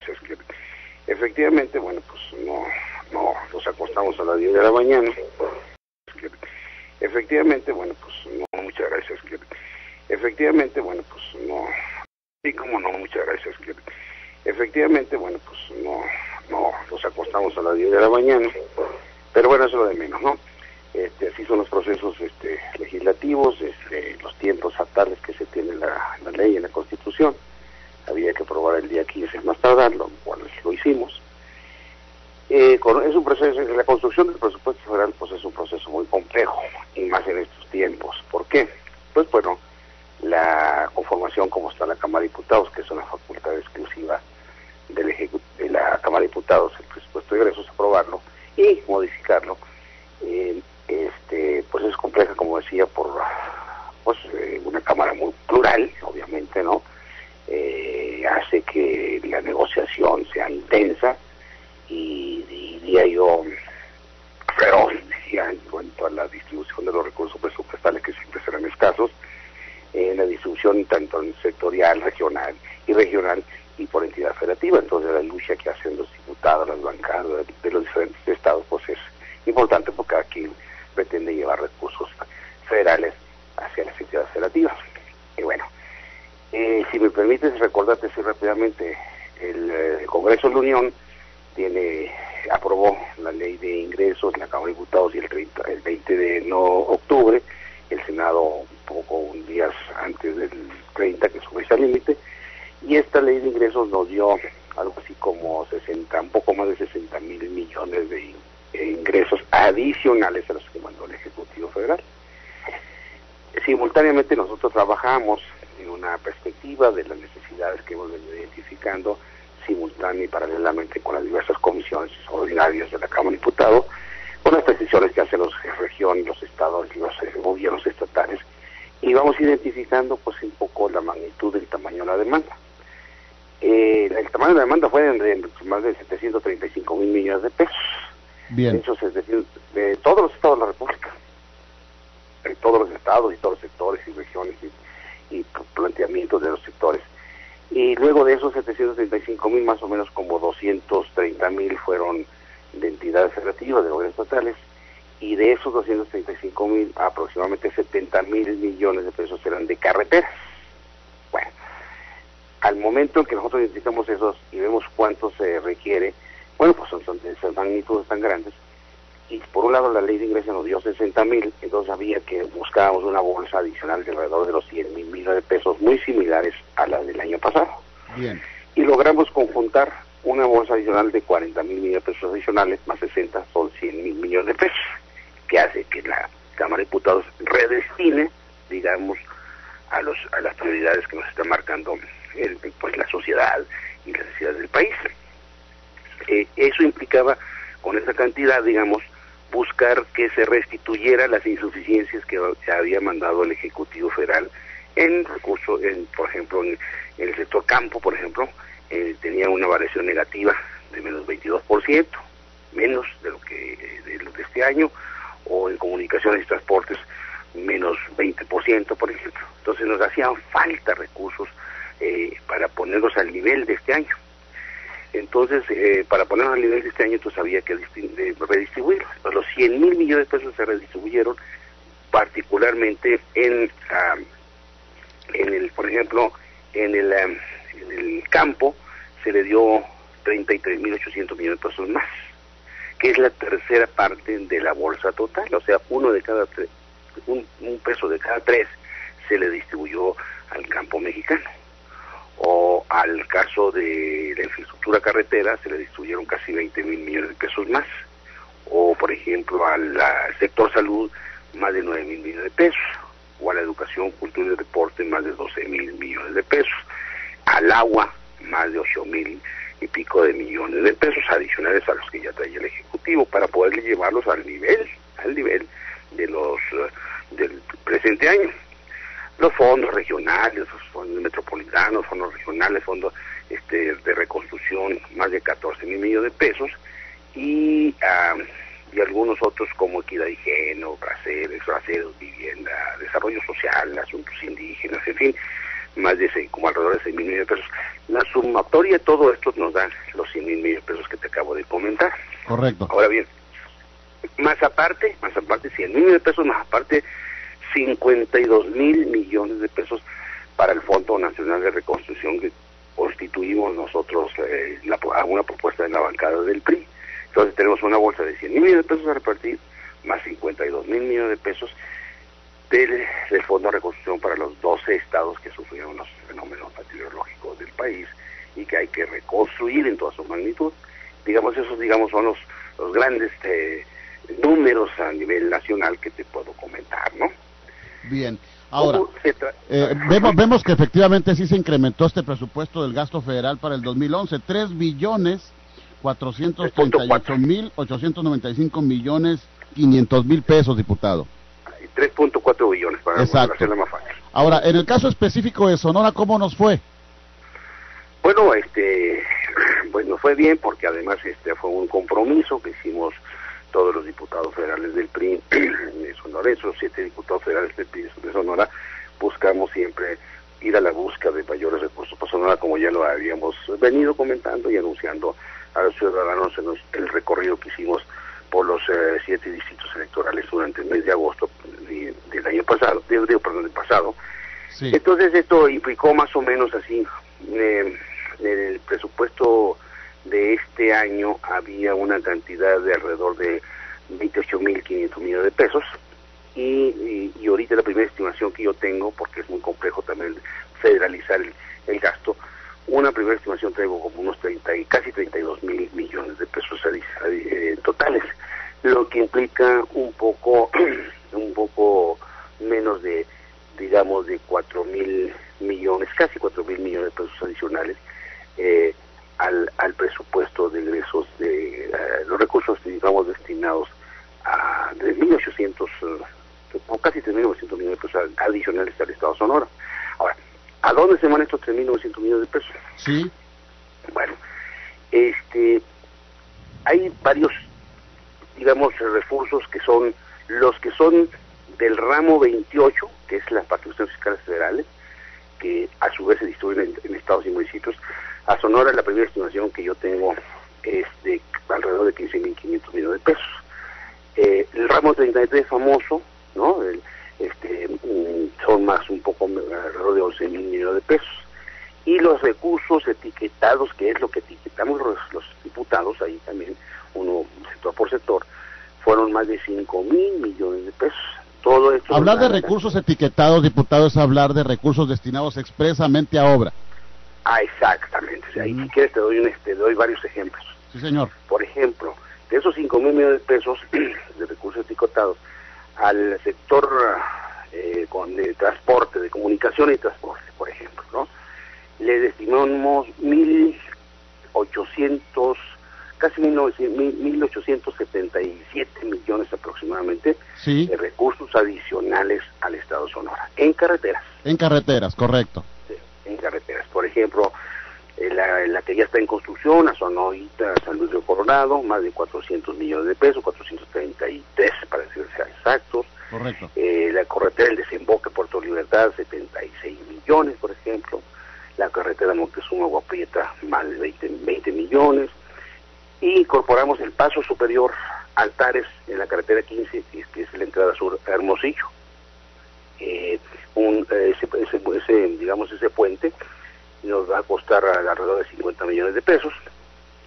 Es que efectivamente, bueno, pues no nos acostamos a las 10 de la mañana. Es que efectivamente, bueno, pues no, muchas gracias. Que efectivamente, bueno, pues no, sí, como no, muchas gracias. Que efectivamente, bueno, pues no nos acostamos a las 10 de la mañana. Pero bueno, eso es lo de menos, ¿no? Así son los procesos legislativos, los tiempos fatales que se tiene en la ley, en la Constitución. Había que aprobar el día 15 más tardar, lo cual lo hicimos. Es un proceso, la construcción del presupuesto federal pues es un proceso muy complejo, y más en estos tiempos. ¿Por qué? Pues bueno, la conformación como está la Cámara de Diputados, que es una facultad exclusiva de la Cámara de Diputados, el presupuesto de egresos, aprobarlo y modificarlo, pues es compleja, como decía, por una Cámara muy plural, obviamente, ¿no? Hace que la negociación sea intensa y diría yo feroz, decía, en cuanto a la distribución de los recursos presupuestales, que siempre serán escasos, la distribución tanto en sectorial, regional y por entidad federativa. Entonces la lucha que hacen los diputados, las bancadas de los diferentes estados, pues es importante porque cada quien pretende llevar recursos federales hacia las entidades federativas. Y bueno, si me permites recordarte así rápidamente, el Congreso de la Unión aprobó la ley de ingresos en la Cámara de Diputados y el 20 de octubre, el Senado un días antes del 30, que es su fecha límite, y esta ley de ingresos nos dio algo así como un poco más de 60 mil millones de ingresos adicionales a los que mandó el Ejecutivo Federal. Simultáneamente nosotros trabajamos en una perspectiva de las necesidades que hemos venido identificando simultánea y paralelamente con las diversas comisiones ordinarias de la Cámara de Diputados, con las peticiones que hacen los regiones, los estados y los gobiernos estatales, y vamos identificando pues un poco la magnitud del tamaño de la demanda. El tamaño de la demanda fue de más de 735 mil millones de pesos. Bien. Eso es decir, de todos los estados de la República, de todos los estados y todos los sectores y regiones y planteamientos de los sectores. Y luego de esos 735 mil, más o menos como 230 mil fueron de entidades federativas, de gobiernos estatales, y de esos 235 mil, aproximadamente 70 mil millones de pesos eran de carreteras. Bueno, al momento en que nosotros identificamos esos y vemos cuánto se requiere, bueno, pues son de esas magnitudes tan grandes, y por un lado la ley de ingresos nos dio 60 mil, entonces había que buscábamos una bolsa adicional de alrededor de los 100 mil millones de pesos, muy similares a la del año pasado. Bien. Y logramos conjuntar una bolsa adicional de 40 mil millones de pesos adicionales, más 60 son 100 mil millones de pesos, que hace que la Cámara de Diputados redestine, digamos, a las prioridades que nos está marcando pues la sociedad y las necesidades del país. Eso implicaba, con esa cantidad, digamos, buscar que se restituyera las insuficiencias que había mandado el Ejecutivo Federal en recursos, por ejemplo, en el sector campo, por ejemplo, tenía una variación negativa de menos 22%, menos de lo de este año, o en comunicaciones y transportes, menos 20%, por ejemplo. Entonces nos hacían falta recursos para ponerlos al nivel de este año. Entonces, para ponernos al nivel de este año, entonces había que redistribuirlos. Entonces, los 100 mil millones de pesos se redistribuyeron, particularmente por ejemplo, en el campo se le dio 33.800 millones de pesos más, que es la tercera parte de la bolsa total. O sea, un peso de cada tres se le distribuyó al campo mexicano. O al caso de la infraestructura carretera se le distribuyeron casi 20 mil millones de pesos más. O, por ejemplo, al sector salud, más de 9 mil millones de pesos. O a la educación, cultura y deporte, más de 12 mil millones de pesos. Al agua, más de 8 mil y pico de millones de pesos adicionales a los que ya traía el Ejecutivo, para poder llevarlos al nivel de del presente año. Los fondos regionales, los fondos metropolitanos, fondos regionales, fondos de reconstrucción, más de 14 mil millones de pesos, y algunos otros como equidad y género, braceros, vivienda, desarrollo social, asuntos indígenas, en fin, más de como alrededor de 6,000 millones de pesos. La sumatoria de todo esto nos da los 100,000 millones de pesos que te acabo de comentar. Correcto. Ahora bien, más aparte 100,000 millones de pesos, más aparte 52,000 millones de pesos para el Fondo Nacional de Reconstrucción que constituimos nosotros alguna propuesta de la bancada del PRI. Entonces tenemos una bolsa de 100,000 millones de pesos a repartir, más 52,000 millones de pesos del Fondo de Reconstrucción para los 12 estados que sufrieron los fenómenos meteorológicos del país y que hay que reconstruir en toda su magnitud. Esos son los grandes números a nivel nacional que te puedo comentar, ¿no? Bien. Ahora, vemos que efectivamente sí se incrementó este presupuesto del gasto federal para el 2011, 3,438,895,500,000 pesos, diputado. 3.4 billones para hacerla más fácil. Ahora, en el caso específico de Sonora, ¿cómo nos fue? Bueno, pues nos fue bien porque además fue un compromiso que hicimos todos los diputados federales del PRI de Sonora, esos 7 diputados federales del PRI de Sonora, buscamos siempre ir a la búsqueda de mayores recursos para Sonora, como ya lo habíamos venido comentando y anunciando a los ciudadanos en el recorrido que hicimos por los 7 distritos electorales durante el mes de agosto del año pasado, del pasado. Sí. Entonces esto implicó más o menos así, en el presupuesto de este año había una cantidad de alrededor de 28,500 millones de pesos y ahorita la primera estimación que yo tengo, porque es muy complejo también federalizar el gasto, una primera estimación traigo como unos casi 32,000 millones de pesos totales, lo que implica un poco menos de, digamos, de 4,000 millones, casi 4,000 millones de pesos adicionales al presupuesto de egresos de los recursos, digamos, destinados a 3,800 o casi 3,900 millones de pesos adicionales al Estado de Sonora. Ahora, ¿a dónde se van estos 3,900 millones de pesos? Sí. Bueno, hay varios, digamos, recursos que son los que son del ramo 28, que es las participaciones fiscales federales, que a su vez se distribuyen en estados y municipios. A Sonora la primera estimación que yo tengo es de alrededor de 15,500 millones de pesos. El ramo 33 famoso, ¿no? Son más un poco alrededor de 11,000 millones de pesos. Y los recursos etiquetados, que es lo que etiquetamos los diputados, ahí también uno sector por sector, fueron más de 5,000 millones de pesos. Todo esto. Hablar de recursos etiquetados, diputado, es hablar de recursos destinados expresamente a obra. Exactamente. O sea, ahí si quieres te doy varios ejemplos. Sí, señor. Por ejemplo, de esos 5,000 millones de pesos de recursos etiquetados al sector de transporte, de comunicación y transporte, por ejemplo, ¿no? Le destinamos 1,800, casi 1,877 millones aproximadamente, sí, de recursos adicionales al Estado de Sonora, en carreteras. En carreteras, correcto. Sí, en carreteras. Por ejemplo, la que ya está en construcción, a Sonorita, San Luis de Coronado, más de 400 millones de pesos, 433 para ser exactos. Correcto. La carretera del desemboque Puerto Libertad, 76 millones, por ejemplo. La carretera Montezuma-Agua Prieta, más de 20 millones. Y incorporamos el paso superior Altares en la carretera 15, que es la entrada sur a Hermosillo. Ese puente nos va a costar alrededor de 50 millones de pesos.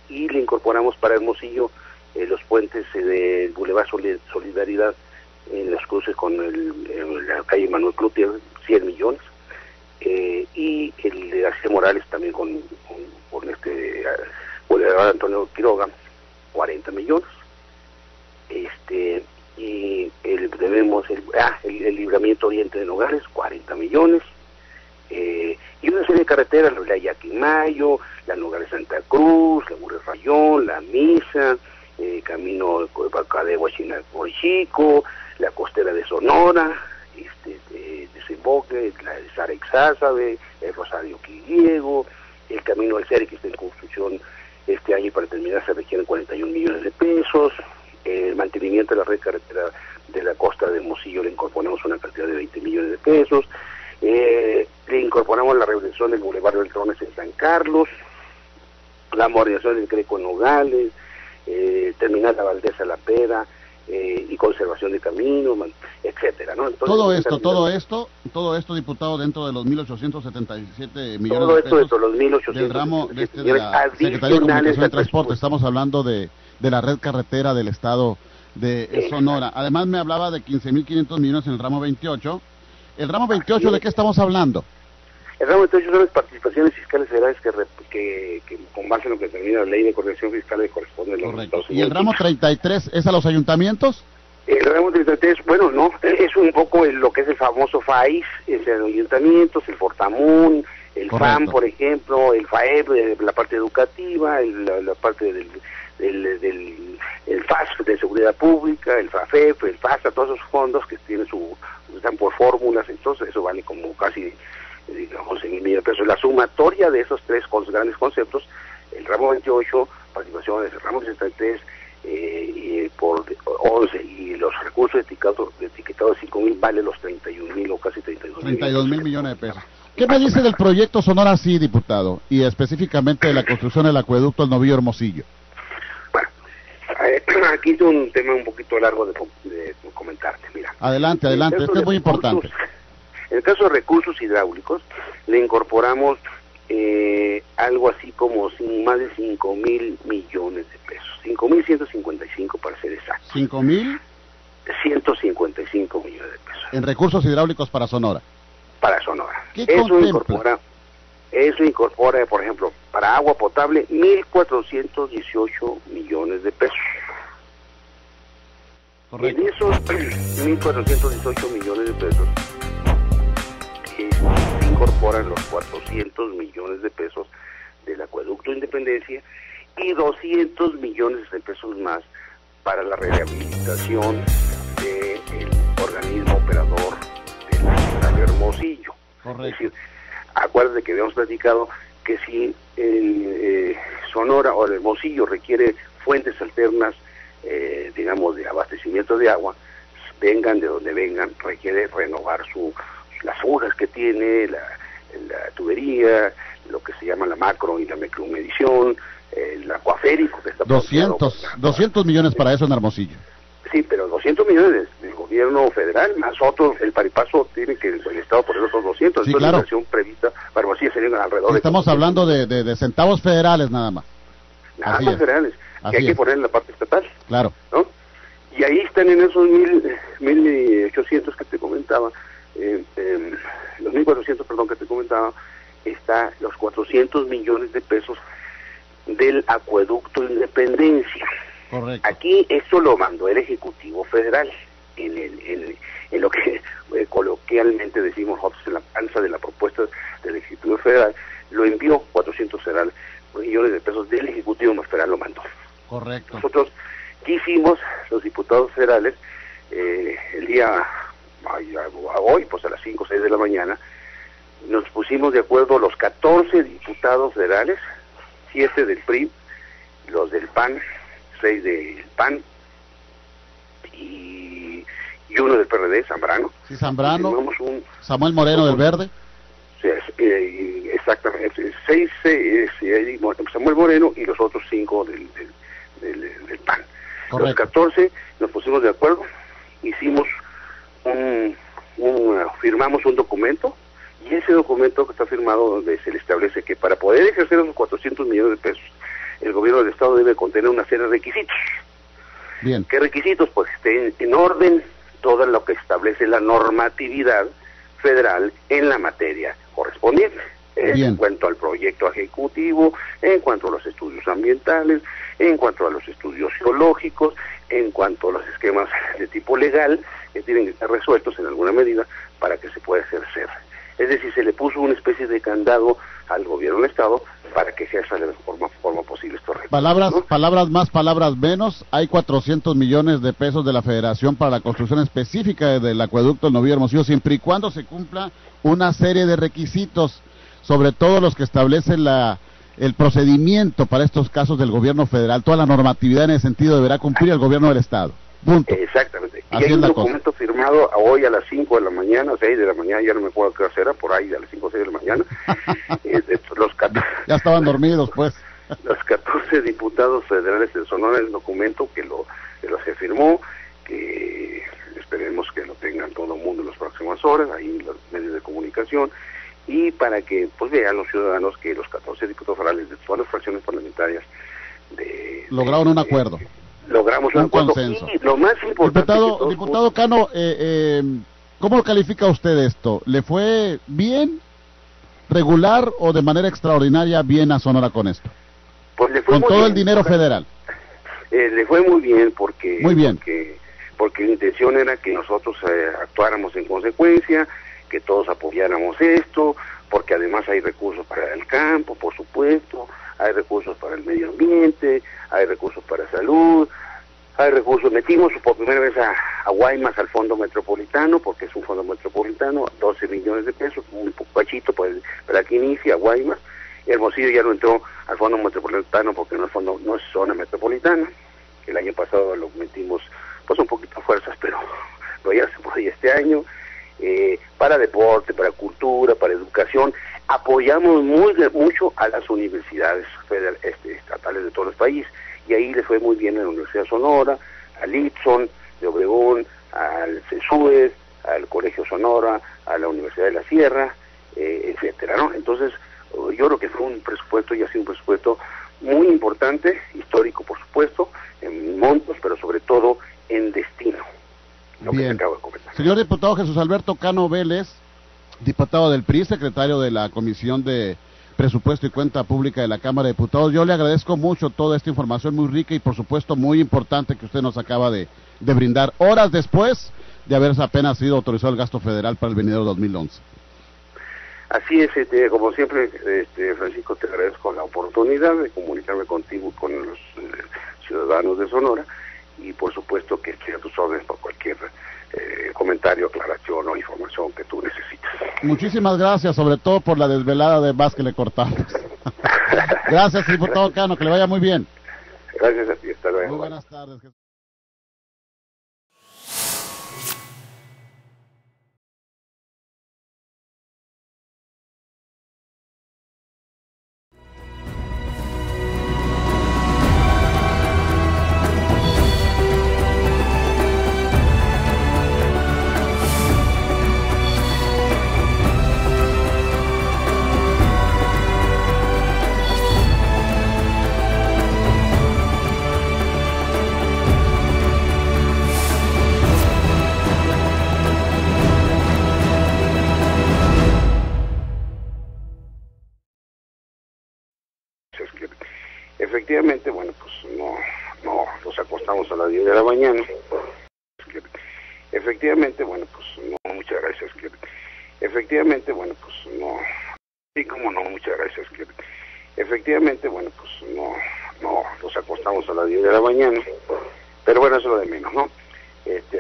Y le incorporamos para Hermosillo los puentes del Boulevard Solidaridad en los cruces con la calle Manuel Cloutier, 100 millones. Y el de García Morales también con Boulevard Antonio Quiroga, 40 millones. Y debemos el libramiento oriente de Nogales, 40 millones. Y una serie de carreteras, la Yaquimayo, la Nogales Santa Cruz, la Mures Rayón, la Misa, camino de Huachinango, la costera de Sonora, de Desemboque, la de Sara Ixázabe, el Rosario Quiriego, el camino del Cere que está en construcción este año y para terminar se requieren 41 millones de pesos. El mantenimiento de la red carretera de la costa de Hermosillo le incorporamos una cantidad de 20 millones de pesos. Le incorporamos la rehabilitación del Boulevard Beltrones en San Carlos, la modernización del Greco en Nogales, terminar la Valdeza La Pera, y conservación de caminos, etcétera, ¿no? Entonces, todo esto, diputado, dentro de los 1.877 millones todo de esto pesos dentro de los 1.877 del ramo de la Secretaría de Comunicación y Transporte. Estamos hablando de la red carretera del estado de Sonora. Además me hablaba de 15.500 millones en el ramo 28. ¿El ramo 28 de qué estamos hablando? El ramo 28 son las participaciones fiscales federales que con base en lo que determina la ley de coordinación fiscal le corresponde a los Estados Unidos. ¿Y el ramo 33 es a los ayuntamientos? El ramo 33, bueno, no, es un poco lo que es el famoso FAIS, es el ayuntamientos, el Fortamun, el FAM, por ejemplo, el FAEP, la parte educativa, la parte el FAS de seguridad pública, el FAFEP, el FASA, todos esos fondos que tienen están por fórmulas, entonces eso vale como casi, digamos, 100,000 millones de pesos. La sumatoria de esos tres grandes conceptos, el ramo 28, participaciones, el ramo 63, por 11, y los recursos etiquetados de 5,000 vale los 31,000 o casi 32,000 millones de pesos. ¿Qué me dice del proyecto Sonora Sí, diputado? Y específicamente de la construcción del acueducto El Novillo Hermosillo. Bueno, aquí es un tema un poquito largo de comentarte. Mira, adelante, esto es muy importante. En el caso de recursos hidráulicos, le incorporamos algo así como más de 5,000 millones de pesos. 5,155 para ser exacto. 5,155 millones de pesos. En recursos hidráulicos para Sonora. Para Sonora. ¿Qué Eso incorpora, por ejemplo, para agua potable, 1,418 millones de pesos. Correcto. En esos 1,418 millones de pesos se incorporan los 400 millones de pesos del acueducto Independencia y 200 millones de pesos más para la rehabilitación del organismo operador del Hermosillo. Correcto. Es decir, acuérdate que habíamos platicado que si el Sonora o el Hermosillo requiere fuentes alternas, digamos, de abastecimiento de agua, vengan de donde vengan, requiere renovar las fugas que tiene, la tubería, lo que se llama la macro y la micromedición, el acuaférico que está 200 millones para eso en Hermosillo. Sí, pero 200 millones del gobierno federal, más otros, el paripaso tiene que el Estado poner otros 200, sí, entonces claro. La inversión prevista para Hermosillo serían alrededor Estamos hablando de centavos federales nada más. Nada más federales, que hay que poner en la parte estatal. Claro. ¿No? Y ahí están en esos 1,800 que te comentaba, los 1,400, perdón, que te comentaba, está los 400 millones de pesos del acueducto Independencia. Correcto. Aquí esto lo mandó el Ejecutivo Federal, en lo que coloquialmente decimos nosotros, en la panza de la propuesta del Ejecutivo Federal, lo envió 400 millones de pesos del Ejecutivo Federal, lo mandó. Correcto. Nosotros, ¿qué hicimos los diputados federales? El día hoy, pues a las 5 o 6 de la mañana, nos pusimos de acuerdo los 14 diputados federales, 7 del PRI, los del PAN, 6 del PAN y uno del PRD, Zambrano. Sí, Zambrano. Samuel Moreno del Verde. Sí, exactamente. 6, Samuel Moreno y los otros 5 del PAN. Correcto. Los 14 nos pusimos de acuerdo, hicimos firmamos un documento, y ese documento que está firmado donde se le establece que para poder ejercer esos 400 millones de pesos, el gobierno del Estado debe contener una serie de requisitos. Bien. ¿Qué requisitos? Pues estén en orden todo lo que establece la normatividad federal en la materia correspondiente. En cuanto al proyecto ejecutivo, en cuanto a los estudios ambientales, en cuanto a los estudios geológicos, en cuanto a los esquemas de tipo legal que tienen que estar resueltos en alguna medida para que se pueda ejercer. Es decir, se le puso una especie de candado al gobierno del Estado para que ejerza de la forma posible estos recursos. Palabras más, palabras menos. Hay 400 millones de pesos de la Federación para la construcción específica del acueducto El Novillo Hermosillo, siempre y cuando se cumpla una serie de requisitos, sobre todo los que establecen el procedimiento para estos casos del gobierno federal. Toda la normatividad en ese sentido deberá cumplir el gobierno del Estado. Punto. Exactamente. Y Así hay es un la documento firmado hoy a las 5 de la mañana, 6 de la mañana, ya no me acuerdo qué hora era, por ahí a las 5 o 6 de la mañana. Los 14, Ya estaban dormidos, pues. los 14 diputados federales de Sonora, el documento que se firmó, que esperemos que lo tengan todo el mundo en las próximas horas, ahí en los medios de comunicación, y para que pues vean los ciudadanos que los 14 diputados federales de todas las fracciones parlamentarias lograron un acuerdo. Logramos un acuerdo. Consenso. Y lo más importante... Diputado Cano, ¿cómo lo califica usted esto? ¿Le fue bien, regular o de manera extraordinaria bien a Sonora con esto? Pues le fue con muy todo bien, el dinero federal. Le fue muy bien porque... Muy bien. Porque la intención era que nosotros actuáramos en consecuencia, que todos apoyáramos esto, porque además hay recursos para el campo, por supuesto, hay recursos para el medio ambiente, hay recursos para salud, hay recursos. Metimos por primera vez a Guaymas al fondo metropolitano, porque es un fondo metropolitano, 12 millones de pesos, un pachito para que inicie a Guaymas. Hermosillo ya no entró al fondo metropolitano porque no es zona metropolitana. El año pasado lo metimos pues un poquito a fuerzas, pero ya se puede este año. Para deporte, para cultura, para educación, apoyamos mucho a las universidades estatales de todo el país, y ahí les fue muy bien a la Universidad de Sonora, al Ipson de Obregón, al CESUES, al Colegio Sonora, a la Universidad de la Sierra, etcétera, ¿no? Entonces, yo creo que fue un presupuesto, y ha sido un presupuesto muy importante, histórico por supuesto, en montos, pero sobre todo en destino. Bien. Señor diputado Jesús Alberto Cano Vélez, diputado del PRI, secretario de la Comisión de Presupuesto y Cuenta Pública de la Cámara de Diputados, yo le agradezco mucho toda esta información muy rica y por supuesto muy importante que usted nos acaba de brindar, horas después de haber apenas sido autorizado el gasto federal para el venidero 2011. Así es, como siempre, Francisco, te agradezco la oportunidad de comunicarme contigo, con los ciudadanos de Sonora, y por supuesto que estoy a tus órdenes por cualquier comentario, aclaración o información que tú necesites. Muchísimas gracias, sobre todo por la desvelada de más que le cortamos. Gracias, diputado Cano, que le vaya muy bien. Gracias a ti, hasta luego. Muy buenas tardes. Efectivamente, bueno, pues no nos acostamos a las 10 de la mañana. Efectivamente, bueno, pues no, muchas gracias. Efectivamente, bueno, pues no, sí, como no, muchas gracias. Efectivamente, bueno, pues no nos acostamos a las 10 de la mañana, pero bueno, eso es lo de menos, ¿no?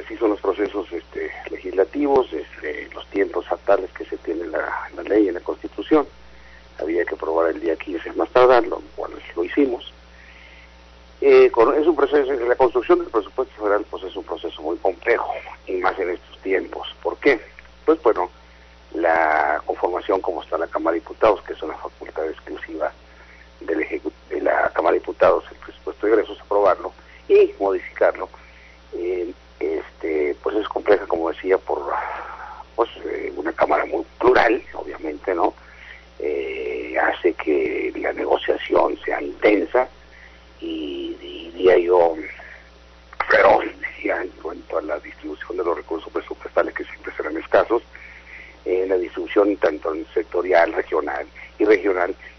Así son los procesos legislativos, los tiempos fatales que se tiene la ley en la Constitución. Había que aprobar el día 15 más tardar, lo cual lo hicimos. Es un proceso, la construcción del presupuesto federal pues es un proceso muy complejo, y más en estos tiempos. ¿Por qué? Pues bueno, la conformación como está la Cámara de Diputados, que es una facultad exclusiva de la Cámara de Diputados, el presupuesto de egresos, aprobarlo y modificarlo, pues es compleja, como decía, por una Cámara muy plural, obviamente, ¿no? Hace que la negociación sea intensa y diría yo feroz, en cuanto a la distribución de los recursos presupuestales, que siempre serán escasos, la distribución tanto en sectorial, regional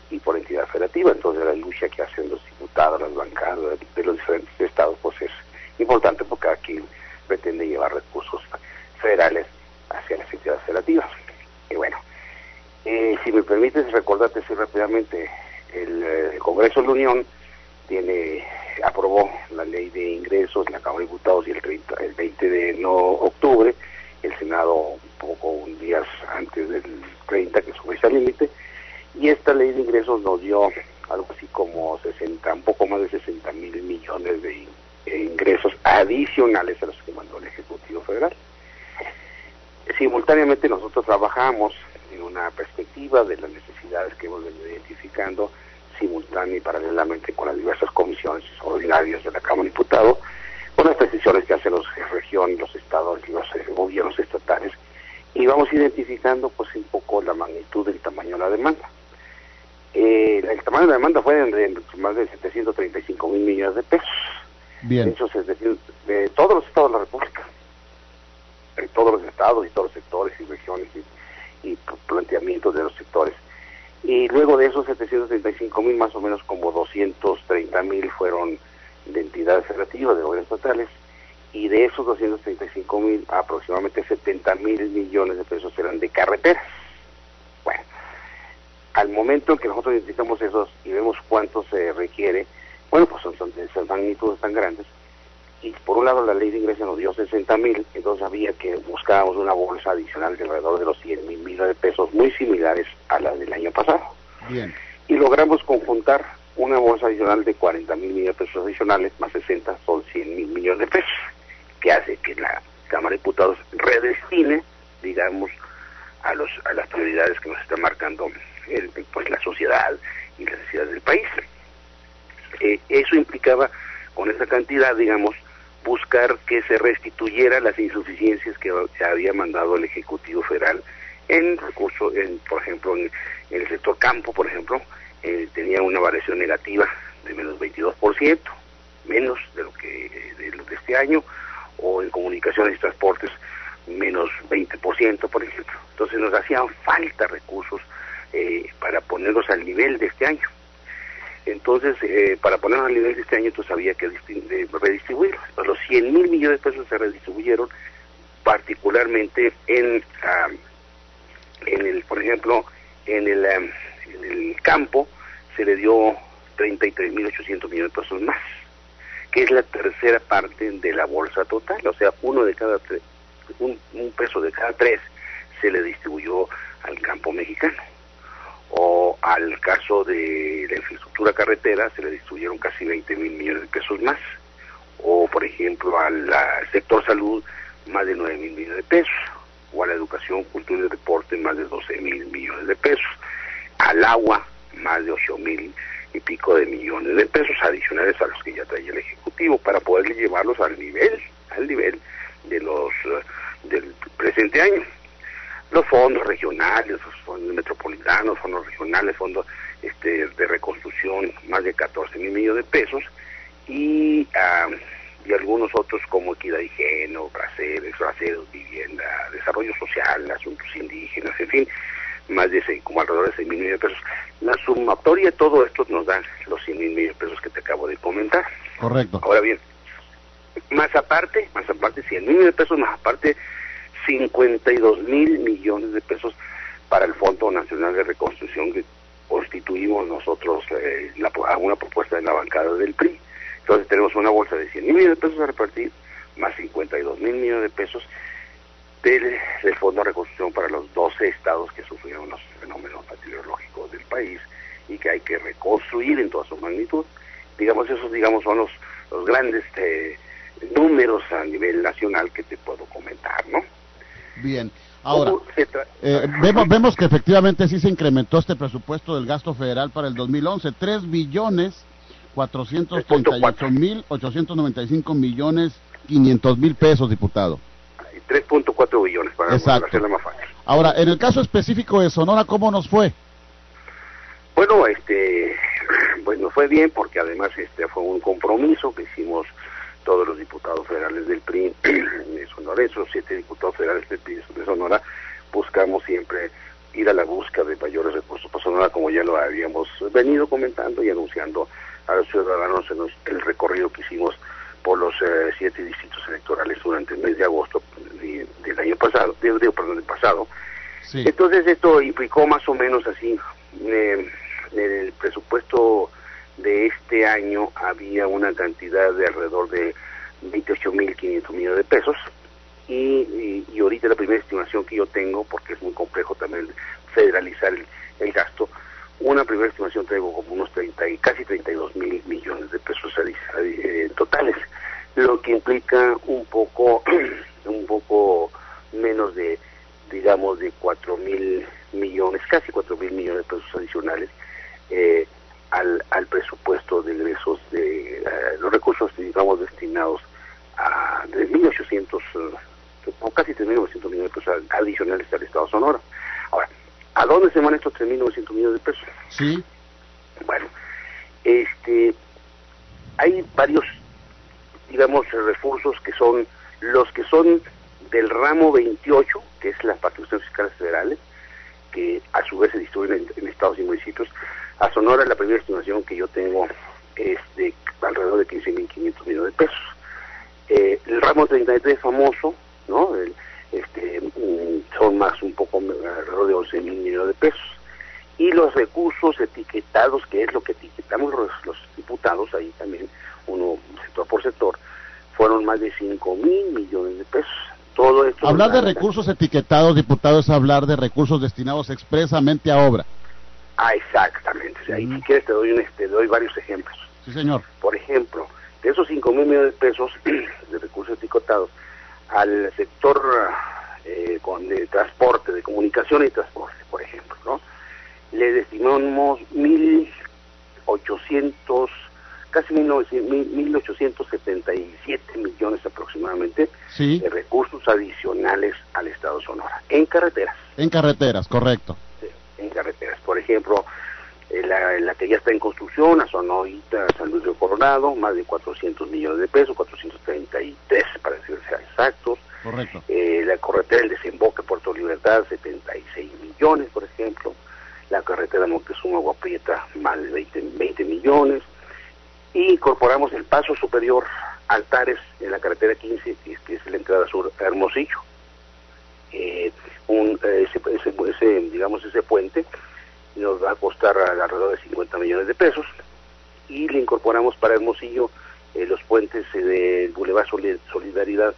y por entidad federativa. Entonces la lucha que hacen los diputados, las bancadas de los diferentes estados, pues es importante, porque cada quien pretende llevar recursos federales hacia las entidades federativas. Y bueno, si me permites recordarte así rápidamente, el Congreso de la Unión aprobó la ley de ingresos en la Cámara de Diputados y el 20 de octubre, el Senado un días antes del 30, que es su fecha límite, y esta ley de ingresos nos dio algo así como un poco más de 60,000 millones ingresos adicionales a los que mandó el Ejecutivo Federal. Simultáneamente nosotros trabajamos en una perspectiva de las necesidades que hemos venido identificando simultánea y paralelamente con las diversas comisiones ordinarias de la Cámara de Diputados, con las peticiones que hacen los regiones, los estados y los gobiernos estatales, y vamos identificando pues un poco la magnitud del tamaño de la demanda. El tamaño de la demanda fue de más de 735 mil millones de pesos. Bien. Eso es decir, de todos los estados de la República, de todos los estados y todos los sectores y regiones y planteamientos de los sectores. Y luego de esos 735 mil, más o menos como 230 mil fueron de entidades federativas, de gobiernos estatales, y de esos 235 mil, aproximadamente 70 mil millones de pesos eran de carreteras. Bueno, al momento en que nosotros identificamos esos y vemos cuánto se requiere, bueno, pues son de esas magnitudes tan grandes, y por un lado la ley de ingresos nos dio 60 mil, entonces había que buscábamos una bolsa adicional de alrededor de los 100 mil millones de pesos, muy similares a la del año pasado. Bien. Y logramos conjuntar una bolsa adicional de 40 mil millones de pesos adicionales, más 60 son 100 mil millones de pesos, que hace que la Cámara de Diputados redestine, digamos, a las prioridades que nos está marcando pues la sociedad y las necesidades del país. Eso implicaba, con esa cantidad, digamos, buscar que se restituyera las insuficiencias que había mandado el Ejecutivo Federal en recursos, por ejemplo, en el sector campo, por ejemplo, tenía una variación negativa de menos 22%, menos de lo de este año, o en comunicaciones y transportes, menos 20%, por ejemplo. Entonces nos hacían falta recursos para ponerlos al nivel de este año. Entonces, para ponernos al nivel de este año, entonces había que redistribuirlos. Los 100 mil millones de pesos se redistribuyeron, particularmente por ejemplo, en el campo se le dio 33.800 millones de pesos más, que es la tercera parte de la bolsa total, o sea, un peso de cada tres se le distribuyó al campo mexicano. O al caso de la infraestructura carretera se le distribuyeron casi 20 mil millones de pesos más, o por ejemplo al sector salud más de 9 mil millones de pesos, o a la educación, cultura y deporte más de 12 mil millones de pesos, al agua más de 8 mil y pico de millones de pesos adicionales a los que ya traía el Ejecutivo, para poder llevarlos al nivel de del presente año. Los fondos regionales, los fondos metropolitanos, fondos regionales, fondos de reconstrucción, más de 14 mil millones de pesos, y algunos otros como equidad y género, braceros, vivienda, desarrollo social, asuntos indígenas, en fin, más de como alrededor de 6 mil millones de pesos. La sumatoria de todo esto nos da los 100 mil millones de pesos que te acabo de comentar. Correcto. Ahora bien, más aparte, 100 mil millones de pesos, más aparte 52 mil millones de pesos para el Fondo Nacional de Reconstrucción que constituimos nosotros, una propuesta de la bancada del PRI. Entonces tenemos una bolsa de 100 mil millones de pesos a repartir, más 52 mil millones de pesos del Fondo de Reconstrucción para los 12 estados que sufrieron los fenómenos meteorológicos del país y que hay que reconstruir en toda su magnitud. Esos son los grandes números a nivel nacional que te puedo comentar, ¿no? Bien, ahora, vemos que efectivamente sí se incrementó este presupuesto del gasto federal para el 2011, 3.438.895.500.000 pesos, diputado. 3.4 billones, para hacerla más fácil. Ahora, en el caso específico de Sonora, ¿cómo nos fue? Bueno, nos fue bien, porque además fue un compromiso que hicimos todos los diputados federales del PRI de Sonora, esos 7 diputados federales del PRI de Sonora, buscamos siempre ir a la búsqueda de mayores recursos para Sonora, como ya lo habíamos venido comentando y anunciando a los ciudadanos en el recorrido que hicimos por los 7 distritos electorales durante el mes de agosto del año pasado, del pasado. Sí. Entonces esto implicó más o menos así, en el presupuesto de este año había una cantidad de alrededor de 28.500 millones de pesos, y ahorita la primera estimación que yo tengo, porque es muy complejo también federalizar el gasto, una primera estimación tengo como unos casi 32 mil millones de pesos totales. destinados a 3.800, o casi 3.900 millones de pesos adicionales al Estado de Sonora. Ahora, ¿a dónde se van estos 3.900 millones de pesos? Sí. Bueno, hay varios, digamos, recursos que son los que son del ramo 28, que es las participaciones fiscales federales, que a su vez se distribuyen en estados y municipios. A Sonora la primera estimación que yo tengo es de alrededor de 15.500 millones de pesos. El ramo 33 famoso, ¿no? Son más un poco alrededor de 11.000 millones de pesos. Y los recursos etiquetados, que es lo que etiquetamos los diputados, ahí también, uno sector por sector, fueron más de 5.000 millones de pesos. Todo esto. Hablar de recursos etiquetados, diputado, es hablar de recursos destinados expresamente a obra. Ah, exactamente. O sea, y si quieres te doy varios ejemplos. Sí, señor. Por ejemplo, de esos 5.000 millones de pesos de recursos etiquetados al sector de transporte, de comunicación y transporte, por ejemplo, ¿no? Le destinamos 1.800, casi 1.877 millones aproximadamente, sí, de recursos adicionales al Estado de Sonora, en carreteras. En carreteras, correcto. Sí, en carreteras. Por ejemplo, la que ya está en construcción, a Sonorita, San Luis de Coronado, más de 400 millones de pesos, 433 para ser exactos. Correcto. La carretera del desemboque Puerto Libertad, 76 millones, por ejemplo. La carretera Montezuma-Agua Prieta, más de 20 millones. Y incorporamos el paso superior Altares en la carretera 15, que es la entrada sur a Hermosillo. Ese puente nos va a costar alrededor de 50 millones de pesos, y le incorporamos para Hermosillo los puentes del Boulevard Solidaridad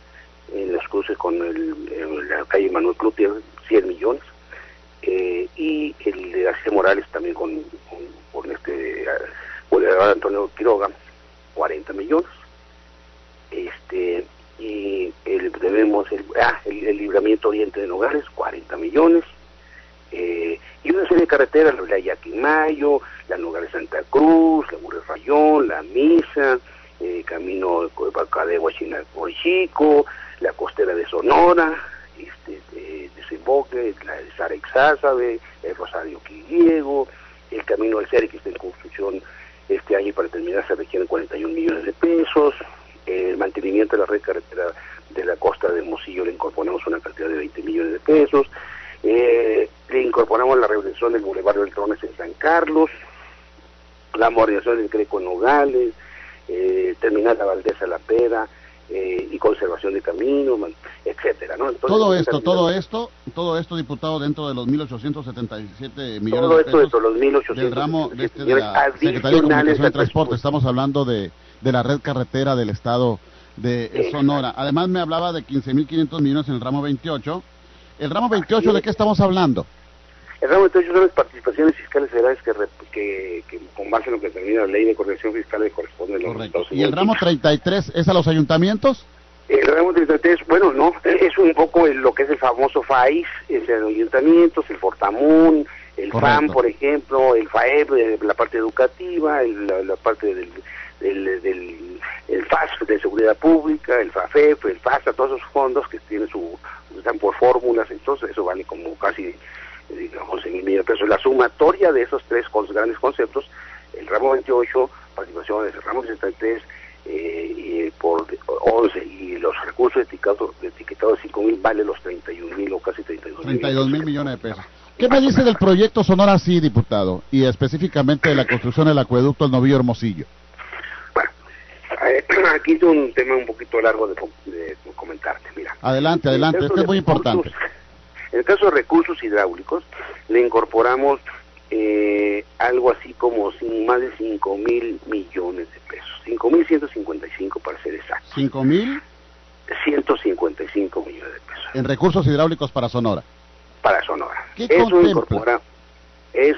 en los cruces con la calle Manuel Cloutier, 100 millones, y el de García Morales también con Boulevard Antonio Quiroga, 40 millones, y debemos el Libramiento Oriente de Nogales, 40 millones, y una serie de carreteras, la Yaquimayo, la Nogales Santa Cruz, la Mures Rayón, la Misa, camino de Huachinacorichico, la costera de Sonora, desemboque, la de Sara-Ixázabe, el Rosario Quiriego, el camino del Cere, que está en construcción este año, y para terminar se requieren 41 millones de pesos. El mantenimiento de la red carretera de la costa de Hermosillo le incorporamos una cantidad de 20 millones de pesos. Le incorporamos la rehabilitación del Boulevard del Trones en San Carlos, la modernización del Greco en Nogales, terminar la Valdeza La Pera, y conservación de caminos, etcétera, ¿no? Entonces, todo esto, diputado, dentro de los 1.877 millones todo de esto pesos de los 1.877 del ramo de la Secretaría de Comunicación y Transporte. Estamos hablando de la red carretera del estado de Sonora. Además me hablaba de 15.500 millones en el ramo 28. ¿El ramo 28 de qué estamos hablando? El ramo 28 son las participaciones fiscales federales que con base en lo que determina la ley de coordinación fiscal le corresponden a los Estados Unidos. ¿Y el ramo 33 es a los ayuntamientos? El ramo 33, bueno, no, es un poco lo que es el famoso FAIS, es el ayuntamientos, el Fortamun, el Correcto. FAM, por ejemplo, el FAEP, la parte educativa, la parte del FAS de seguridad pública, el FAFEP, el FASA, todos esos fondos que tienen están por fórmulas, entonces eso vale como casi, digamos, 11.000 millones de pesos. La sumatoria de esos tres grandes conceptos, el ramo 28, participaciones, el ramo 63, por 11, y los recursos etiquetados de 5.000 vale los 31.000 o casi 32.000 millones de pesos. ¿Qué me dice del proyecto Sonora Sí, diputado? Y específicamente de la construcción del acueducto El Novillo Hermosillo. Bueno, aquí es un tema un poquito largo de comentarte, mira. Adelante, este es muy importante. En el caso de recursos hidráulicos, le incorporamos algo así como más de 5.000 millones de pesos. 5.155 para ser exacto. 5.000 155 millones de pesos. En recursos hidráulicos para Sonora. Para Sonora. ¿Qué Eso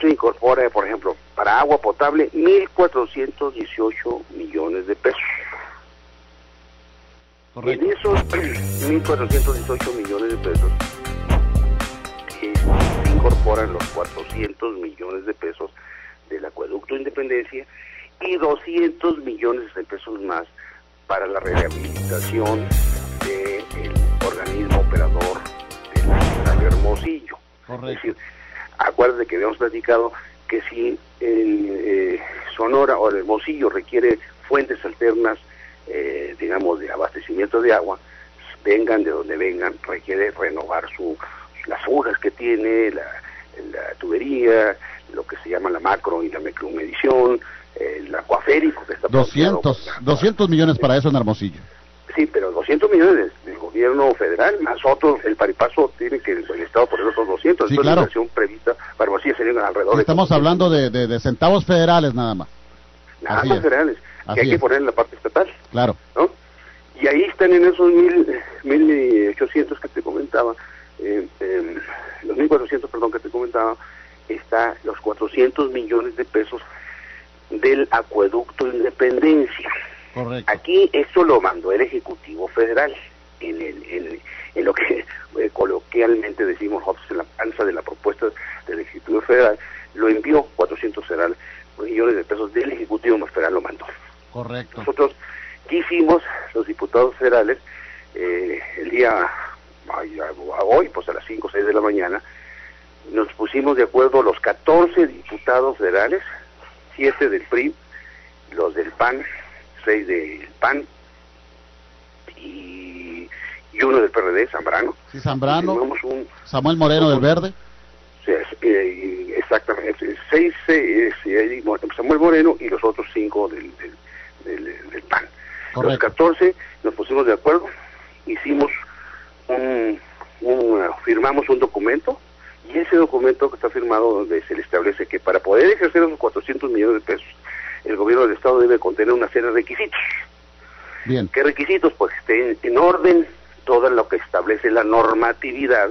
incorpora, por ejemplo, para agua potable, 1.418 millones de pesos. Correcto. En esos 1.418 millones de pesos se incorporan los 400 millones de pesos del acueducto Independencia y 200 millones de pesos más para la rehabilitación del organismo operador del Estadio Hermosillo. Correcto. Es decir, acuérdate que habíamos platicado que si el Sonora o el Hermosillo requiere fuentes alternas, digamos, de abastecimiento de agua, vengan de donde vengan, requiere renovar las fugas que tiene, la tubería, lo que se llama la macro y la micromedición, el acuaférico que está 200 millones para eso en Hermosillo. Sí, pero 200 millones del gobierno federal, más otros, el paripaso tiene que el Estado poner otros 200, sí, entonces claro. la inversión prevista para Hermosillo serían alrededor de... Estamos hablando de centavos federales nada más. Nada más federales, que hay que poner en la parte estatal. Claro. ¿No? Y ahí están en esos 1.800 que te comentaba, los 1.400, perdón, que te comentaba, está los 400 millones de pesos del acueducto Independencia. Correcto. Aquí esto lo mandó el Ejecutivo Federal, en lo que coloquialmente decimos nosotros en la panza de la propuesta del Ejecutivo Federal, lo envió 400 millones de pesos del Ejecutivo Federal, lo mandó. Correcto. Nosotros, ¿qué hicimos los diputados federales? El día, hoy, pues a las 5 o 6 de la mañana, nos pusimos de acuerdo los 14 diputados federales, 7 del PRI, los del PAN, 6 del PAN y uno del PRD, Zambrano. Sí, Zambrano. Samuel Moreno del Verde. Sí, exactamente, 6, Samuel Moreno y los otros 5 del PAN. Correcto. Los 14 nos pusimos de acuerdo, hicimos firmamos un documento, y ese documento que está firmado donde se le establece que para poder ejercer esos 400 millones de pesos, el gobierno del Estado debe contener una serie de requisitos. Bien. ¿Qué requisitos? Pues estén en orden todo lo que establece la normatividad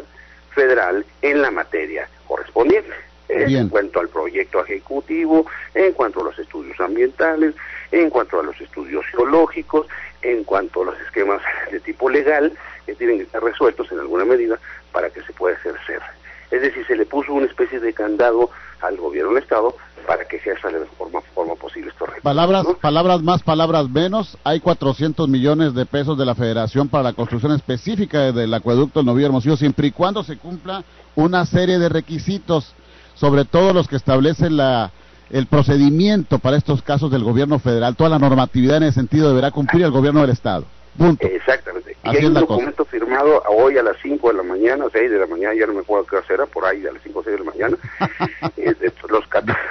federal en la materia correspondiente. En cuanto al proyecto ejecutivo, en cuanto a los estudios ambientales, en cuanto a los estudios geológicos, en cuanto a los esquemas de tipo legal que tienen que estar resueltos en alguna medida para que se pueda ejercer. Es decir, se le puso una especie de candado al gobierno del Estado para que ejerza de la forma posible estos recursos. Palabras más, palabras menos. Hay 400 millones de pesos de la Federación para la construcción específica del acueducto del Novillo Hermosillo, siempre y cuando se cumpla una serie de requisitos, sobre todo los que establecen el procedimiento para estos casos del gobierno federal. Toda la normatividad en ese sentido deberá cumplir el gobierno del Estado. Punto. Exactamente. Así y hay un documento cosa. firmado hoy a las 5 de la mañana, 6 de la mañana, ya no me acuerdo qué hora era, por ahí a las 5 o 6 de la mañana.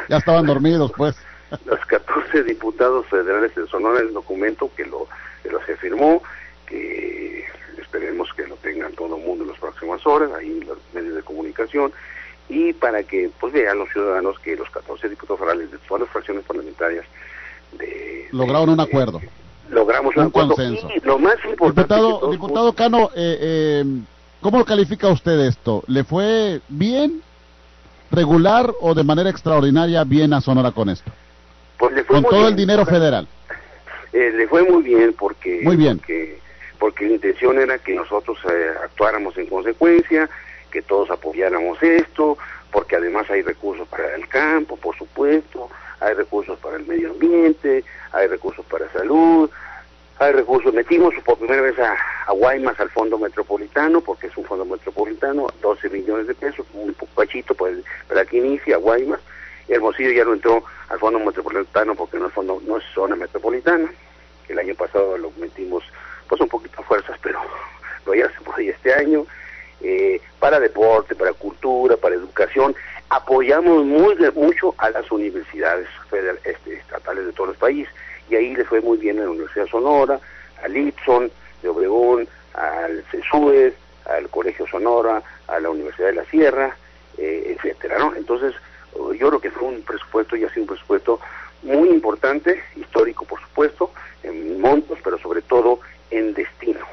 Ya estaban dormidos, pues. Los 14 diputados federales de Sonora, el documento que se firmó, que esperemos que lo tengan todo el mundo en las próximas horas, ahí en los medios de comunicación, y para que pues vean los ciudadanos que los 14 diputados federales de todas las fracciones parlamentarias lograron un acuerdo. Logramos un acuerdo. Consenso. Y lo más importante... Diputado Cano, ¿cómo lo califica usted esto? ¿Le fue bien, regular o de manera extraordinaria bien a Sonora con esto? Pues le fue con muy todo bien, el dinero federal. Le fue muy bien porque... Muy bien. Porque la intención era que nosotros actuáramos en consecuencia, que todos apoyáramos esto, porque además hay recursos para el campo, por supuesto, hay recursos para el medio ambiente, hay recursos para salud, hay recursos. Metimos por primera vez a Guaymas al fondo metropolitano, porque es un fondo metropolitano, 12 millones de pesos, un pachito para que inicie a Guaymas. Hermosillo ya no entró al fondo metropolitano porque no es zona metropolitana. El año pasado lo metimos pues un poquito a fuerzas, pero ya se podía este año. Para deporte, para cultura, para educación, apoyamos mucho a las universidades estatales de todo el país, y ahí les fue muy bien a la Universidad de Sonora, al Ipson de Obregón, al CESUES, al Colegio Sonora, a la Universidad de la Sierra, etcétera, ¿no? Entonces, yo creo que fue un presupuesto, y ha sido un presupuesto muy importante, histórico por supuesto, en montos, pero sobre todo en destino.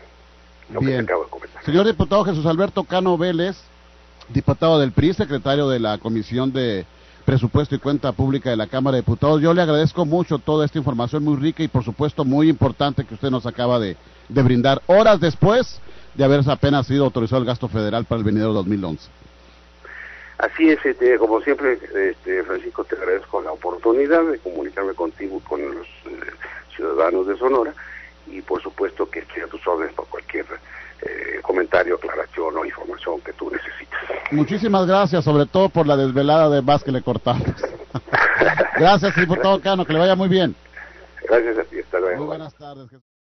Bien. Señor diputado Jesús Alberto Cano Vélez, diputado del PRI, secretario de la Comisión de Presupuesto y Cuenta Pública de la Cámara de Diputados, yo le agradezco mucho toda esta información muy rica y por supuesto muy importante que usted nos acaba de brindar, horas después de haber apenas sido autorizado el gasto federal para el venidero 2011. Así es, como siempre, Francisco, te agradezco la oportunidad de comunicarme contigo y con los ciudadanos de Sonora, y por supuesto que estoy a tus órdenes por cualquier comentario, aclaración o información que tú necesites. Muchísimas gracias, sobre todo por la desvelada de más que le cortamos. Gracias, diputado Cano, que le vaya muy bien. Gracias a ti, hasta luego. Muy buenas tardes.